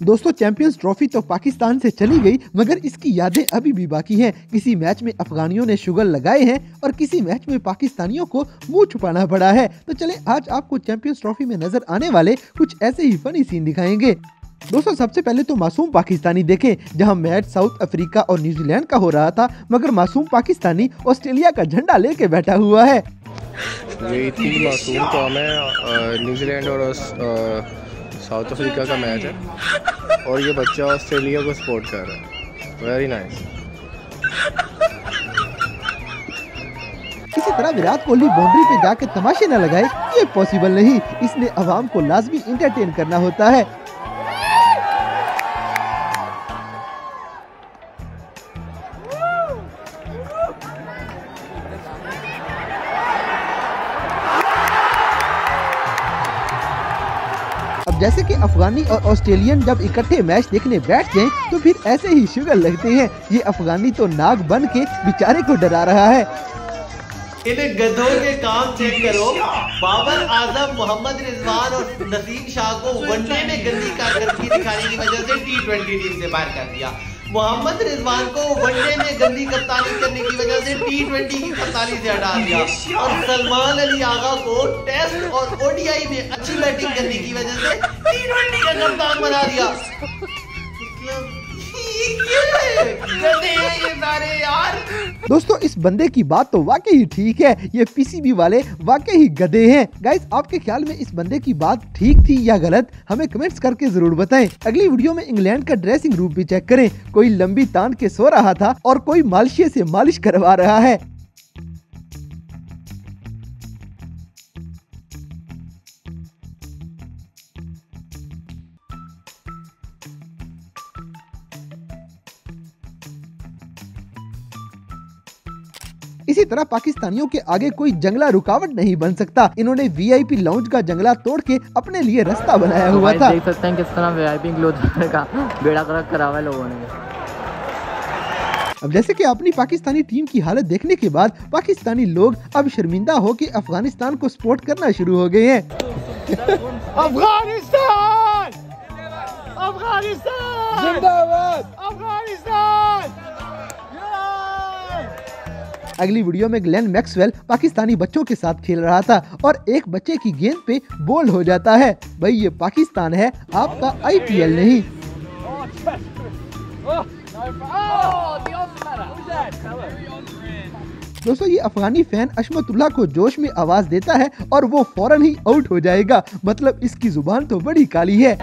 दोस्तों champions trophy तो पाकिस्तान से चली गई, मगर इसकी यादें अभी भी बाकी हैं। किसी मैच में अफगानियों ने शुगर लगाए हैं और किसी मैच में पाकिस्तानियों को मुंह छुपाना पड़ा है। तो चले आज आपको चैंपियंस ट्रॉफी में नजर आने वाले कुछ ऐसे ही फनी सीन दिखाएंगे। दोस्तों सबसे पहले तो मासूम पाकिस्तानी देखें, जहां मैच साउथ अफ्रीका और न्यूजीलैंड का हो रहा था, मगर मासूम पाकिस्तानी ऑस्ट्रेलिया का झंडा लेके बैठा हुआ है। ये तीन मासूम कौम है, न्यूजीलैंड और साउथ अफ्रीका का मैच है और ये बच्चा ऑस्ट्रेलिया को सपोर्ट कर रहा है। Very nice. किसी तरह विराट कोहली बाउंड्री पे जाकर तमाशे न लगाए, ये पॉसिबल नहीं। इसने अवाम को लाजमी इंटरटेन करना होता है। अब जैसे कि अफगानी और ऑस्ट्रेलियन जब इकट्ठे मैच देखने बैठ जाएं, तो फिर ऐसे ही शुगर लगते हैं। ये अफगानी तो नाग बन के बेचारे को डरा रहा है। इन्हें गधों के काम चेक करो। बाबर आजम, मोहम्मद रिजवान और नसीम शाह को वनडे में गंदी कारकर्दगी दिखाने की वजह से T20 टीम से बाहर कर दिया। मोहम्मद रिजवान को वनडे में गंदी कप्तानी करने की वजह से T20 की कप्तानी से हटा दिया और सलमान अली आगा को टेस्ट और ODI में अच्छी बैटिंग करने की वजह से T20 का कप्तान बना दिया। दोस्तों इस बंदे की बात तो वाकई ही ठीक है, ये पीसीबी वाले वाकई ही गधे हैं। गाइस आपके ख्याल में इस बंदे की बात ठीक थी या गलत, हमें कमेंट्स करके जरूर बताएं। अगली वीडियो में इंग्लैंड का ड्रेसिंग रूम भी चेक करें। कोई लंबी तान के सो रहा था और कोई मालिशिया से मालिश करवा रहा है। इसी तरह पाकिस्तानियों के आगे कोई जंगला रुकावट नहीं बन सकता। इन्होंने VIP लाउंज का जंगला तोड़ के अपने लिए रास्ता बनाया हुआ था। देख सकते हैं किस तरह VIP लाउंज का बेड़ा गर्क करा हुआ है लोगों ने। अब जैसे कि अपनी पाकिस्तानी टीम की हालत देखने के बाद पाकिस्तानी लोग अब शर्मिंदा हो के अफगानिस्तान को सपोर्ट करना शुरू हो गए हैं। अफगानिस्तान, अफगानिस्तान जिंदाबाद, अफगानिस्तान। अगली वीडियो में ग्लेन मैक्सवेल पाकिस्तानी बच्चों के साथ खेल रहा था और एक बच्चे की गेंद पे बोल्ड हो जाता है। भाई ये पाकिस्तान है, आपका IPL नहीं। दोस्तों ये अफगानी फैन अशमतुल्लाह को जोश में आवाज देता है और वो फौरन ही आउट हो जाएगा। मतलब इसकी जुबान तो बड़ी काली है।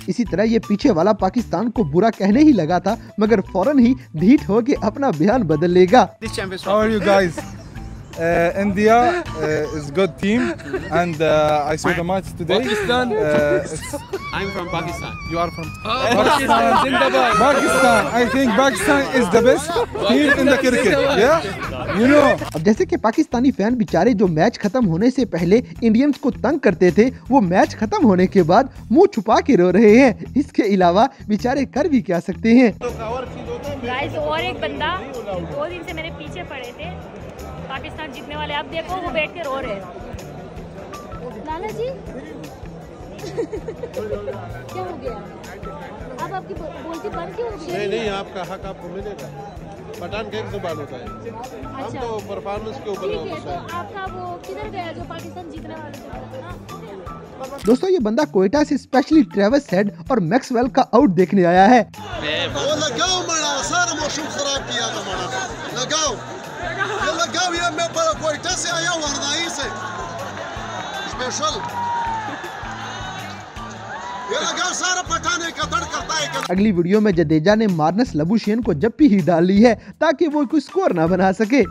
इसी तरह ये पीछे वाला पाकिस्तान को बुरा कहने ही लगा था, मगर फौरन ही ढीठ हो के अपना बयान बदल लेगा। How are you guys? India is good team and I saw the match today. Pakistan. I'm from Pakistan. You are from Pakistan. Pakistan. I think Pakistan is the best team in the cricket. Yeah, you know. अब जैसे कि Pakistani fan बेचारे जो match खत्म होने से पहले Indians को तंग करते थे, वो मैच खत्म होने के बाद मुंह छुपा के रो रहे हैं। इसके अलावा बेचारे कर भी क्या सकते हैं। गाइस और एक बंदा 2 दिन से मेरे पीछे पड़े थे, पाकिस्तान जीतने वाले। अब देखो वो बैठ के रो रहे हैं। लाला जी क्या हो गया? अब आपकी बोलती बंद क्यों हो गई? नहीं, आपका हक आपको मिलेगा। पठान का एक जुबान होता है। अच्छा। हम तो परफॉर्मेंस के ऊपर ठीक है, तो आपका वो किधर गया जो पाकिस्तान जीतने वाले थे? दोस्तों ये बंदा कोयटा से स्पेशली ट्रेविस हेड और मैक्सवेल का आउट देखने आया है। लगाओ मना, सारा मौसम खराब किया था मना। लगाओ ये लगाओ, ये मैं कोयटा से आया हूँ, हरदाई से स्पेशल। ये लगाओ, सारा पठाने का दर्द करता है। अगली वीडियो में जडेजा ने मार्नस लबुशेन को जप्पी ही डाल ली है ताकि वो कोई स्कोर ना बना सके।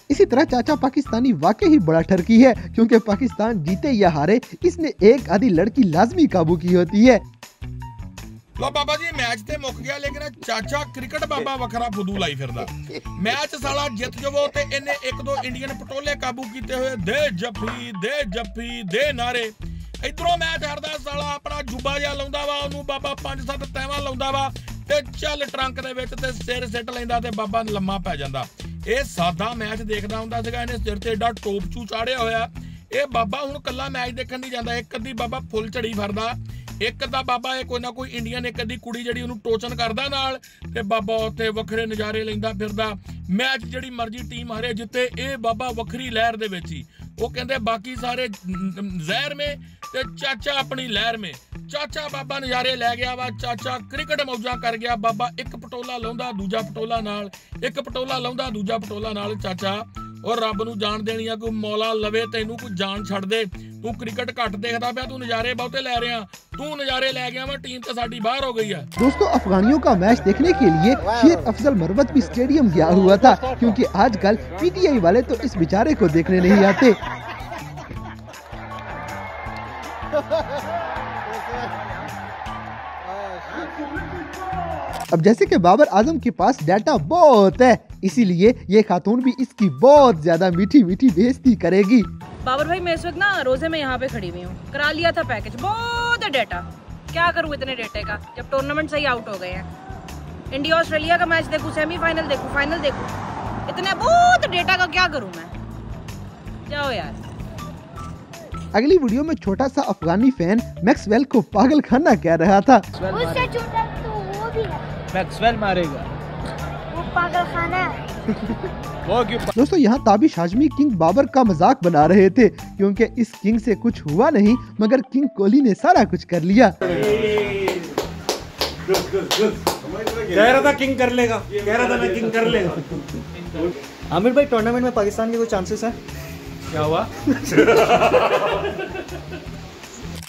इसी तरह चाचा पाकिस्तानी वाकई ही बड़ा ठरकी है, क्योंकि पाकिस्तान जीते या हारे इसने एक आधी लड़की लाजमी काबू की होती है। लो बाबा जी मैच ते मुक गया, लेकिन चाचा क्रिकेट बाबा वखरा फुदू लाई फिरदा। मैच साला जित जवो ते इन्ने एक दो इंडियन पटोले काबू कीते हुए दे जफ्फी दे नारे। इधरों मैच हारदा साला अपना जुब्बा जिहा लाउंदा वा, ओनू बाबा 5-7 तैवां लाउंदा वा ते चल ट्रंक दे विच ते सिर सिट लैंदा ते बाबा लम्मा पै जांदा। ਇਹ ਸਾਦਾ ਮੈਚ ਦੇਖਦਾ ਹੁੰਦਾ ਸੀਗਾ, ਇਹਨੇ ਸਿਰ ਤੇ ਏਡਾ ਟੋਪ ਚੂ ਚਾੜਿਆ ਹੋਇਆ। ਇਹ ਬਾਬਾ ਹੁਣ ਕੱਲਾ ਮੈਚ ਦੇਖਣ ਨਹੀਂ ਜਾਂਦਾ, ਇੱਕ ਅੱਧੀ ਬਾਬਾ ਫੁੱਲ ਝੜੀ ਫਰਦਾ, ਇੱਕ ਅੱਧਾ ਬਾਬਾ ਇਹ ਕੋਈ ਨਾ ਕੋਈ ਇੰਡੀਅਨ ਇੱਕ ਅੱਧੀ ਕੁੜੀ ਜਿਹੜੀ ਉਹਨੂੰ ਟੋਚਨ ਕਰਦਾ ਨਾਲ, ਤੇ ਬਾਬਾ ਉੱਥੇ ਵੱਖਰੇ ਨਜ਼ਾਰੇ ਲੈਂਦਾ ਫਿਰਦਾ। ਮੈਚ ਜਿਹੜੀ ਮਰਜ਼ੀ ਟੀਮ ਹਾਰੇ ਜਿੱਤੇ, ਇਹ ਬਾਬਾ ਵੱਖਰੀ ਲਹਿਰ ਦੇ ਵਿੱਚ ਹੀ। ਉਹ ਕਹਿੰਦੇ ਬਾਕੀ ਸਾਰੇ ਜ਼ਹਿਰ ਮੇ ਤੇ ਚਾਚਾ ਆਪਣੀ ਲਹਿਰ ਮੇ। ਚਾਚਾ ਬਾਬਾ ਨਜ਼ਾਰੇ ਲੈ ਗਿਆ ਵਾ, ਚਾਚਾ ਕ੍ਰਿਕਟ ਮੌਜਾਂ ਕਰ ਗਿਆ। ਬਾਬਾ ਇੱਕ ਪਟੋਲਾ ਲਾਉਂਦਾ ਦੂਜਾ ਪਟੋਲਾ ਨਾਲ, ਇੱਕ ਪਟੋਲਾ ਲਾਉਂਦਾ ਦੂਜਾ ਪਟੋਲਾ ਨਾਲ। ਚਾਚਾ ਔਰ ਰੱਬ ਨੂੰ ਜਾਣ ਦੇਣੀ ਆ, ਕੋਈ ਮੌਲਾ ਲਵੇ ਤੈਨੂੰ ਕੋਈ ਜਾਨ ਛੱਡ ਦੇ। ਤੂੰ ਕ੍ਰਿਕਟ ਘੱਟ ਦੇਖਦਾ ਪਿਆ, ਤੂੰ ਨਜ਼ਾਰੇ बहुते ले रहे हैं, तू नजारे ले गया, टीम तो साडी बाहर हो गई है। दोस्तों अफगानियों का मैच देखने के लिए शेर अफजल मरवत भी स्टेडियम गया हुआ था, क्योंकि आजकल पीटीआई वाले तो इस बेचारे को देखने नहीं आते। अब जैसे कि बाबर आजम के पास डाटा बहुत है, इसीलिए ये खातून भी इसकी बहुत ज्यादा मीठी मीठी बेइज्जती करेगी। बाबर भाई मैं इस वक्त ना रोजे में यहाँ पे खड़ी हुई हूँ, करा लिया था पैकेज, बहुत है डाटा, क्या करूँ इतने डाटे का जब टूर्नामेंट से ही आउट हो गए हैं। इंडिया ऑस्ट्रेलिया का मैच देखूँ, सेमीफाइनल देखूँ, फाइनल देखूँ, इतने बहुत डाटा का क्या करूँ मैं, जाओ यार। अगली वीडियो में छोटा सा अफगानी फैन मैक्सवेल को पागल खाना कह रहा था। उससे छोटा तो वो भी है, मैक्सवेल मारेगा, वो पागल खाना है। दोस्तों यहाँ ताबिश हाशमी किंग बाबर का मजाक बना रहे थे, क्योंकि इस किंग से कुछ हुआ नहीं, मगर किंग कोहली ने सारा कुछ कर लिया। कह रहा था किंग कर लेगा, कह रहा था मैं किंग कर लेगा। आमिर भाई टूर्नामेंट में पाकिस्तान के कोई चांसेस हैं? क्या हुआ?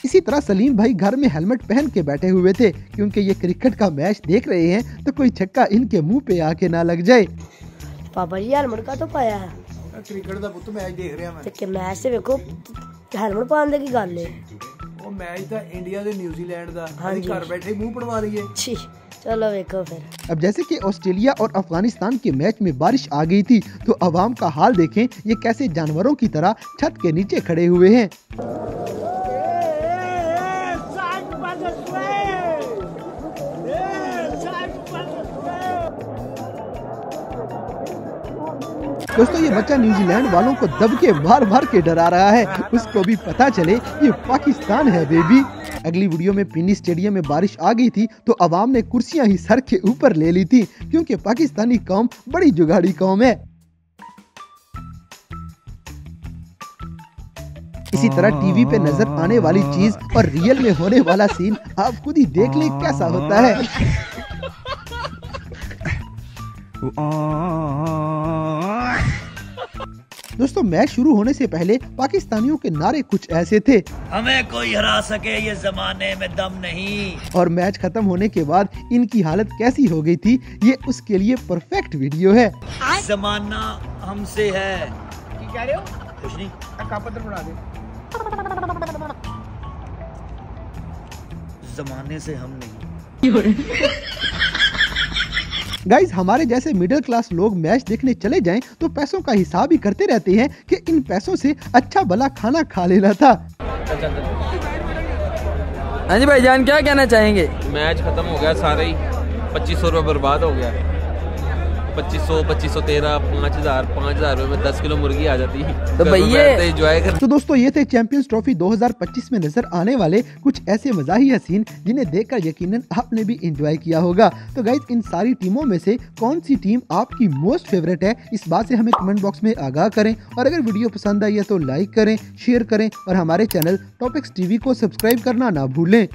इसी तरह सलीम भाई घर में हेलमेट पहन के बैठे हुए थे, क्योंकि ये क्रिकेट का मैच देख रहे हैं तो कोई छक्का इनके मुंह पे आके ना लग जाए। पापा जी हेलमेट का तो पाया है, क्रिकेट का पुੱਤ मैच देख रहा मैं। ਤੇ ਮੈਚ ਤੇ ਵੇਖੋ ਹੈਲਮਟ ਪਾਉਣ ਦੀ ਕੀ ਗੱਲ ਹੈ। ਉਹ ਮੈਚ ਤਾਂ ਇੰਡੀਆ ਤੇ ਨਿਊਜ਼ੀਲੈਂਡ ਦਾ, ਅਸੀਂ ਘਰ ਬੈਠੇ ਮੂੰਹ ਪੜਵਾ ਲਈਏ। छी चलो देखो फिर। अब जैसे कि ऑस्ट्रेलिया और अफगानिस्तान के मैच में बारिश आ गई थी, तो अवाम का हाल देखें, ये कैसे जानवरों की तरह छत के नीचे खड़े हुए हैं। दोस्तों ये बच्चा न्यूजीलैंड वालों को दबके मार के डरा रहा है, उसको भी पता चले ये पाकिस्तान है बेबी। अगली वीडियो में पिंडी स्टेडियम में बारिश आ गई थी, तो अवाम ने कुर्सियां ही सर के ऊपर ले ली थी, क्योंकि पाकिस्तानी कौम बड़ी जुगाड़ी कौम है। इसी तरह टीवी पे नजर आने वाली चीज और रियल में होने वाला सीन आप खुद ही देख लें कैसा होता है। दोस्तों मैच शुरू होने से पहले पाकिस्तानियों के नारे कुछ ऐसे थे, हमें कोई हरा सके ये जमाने में दम नहीं। और मैच खत्म होने के बाद इनकी हालत कैसी हो गई थी, ये उसके लिए परफेक्ट वीडियो है। जमाना हमसे है। क्या रहे हो? कुछ नहीं, पत्र बना दे। जमाने से हम नहीं। गाइज हमारे जैसे मिडिल क्लास लोग मैच देखने चले जाएं तो पैसों का हिसाब ही करते रहते हैं कि इन पैसों से अच्छा भला खाना खा लेना था। हाँ जी भाईजान क्या कहना चाहेंगे? मैच खत्म हो गया, सारे ही 2500 रुपये बर्बाद हो गया। 2500, 2513, 5000 रुपये में 10 किलो मुर्गी आ जाती है, तो भैया एंजॉय कर। तो दोस्तों ये थे चैंपियंस ट्रॉफी 2025 में नजर आने वाले कुछ ऐसे मज़ाहिया सीन जिन्हें देखकर यकीनन आपने भी एंजॉय किया होगा। तो गाइज इन सारी टीमों में से कौन सी टीम आपकी मोस्ट फेवरेट है, इस बात से हमें कमेंट बॉक्स में आगाह करें। और अगर वीडियो पसंद आई है तो लाइक करें, शेयर करें और हमारे चैनल टॉपिक्स टीवी को सब्सक्राइब करना ना भूलें।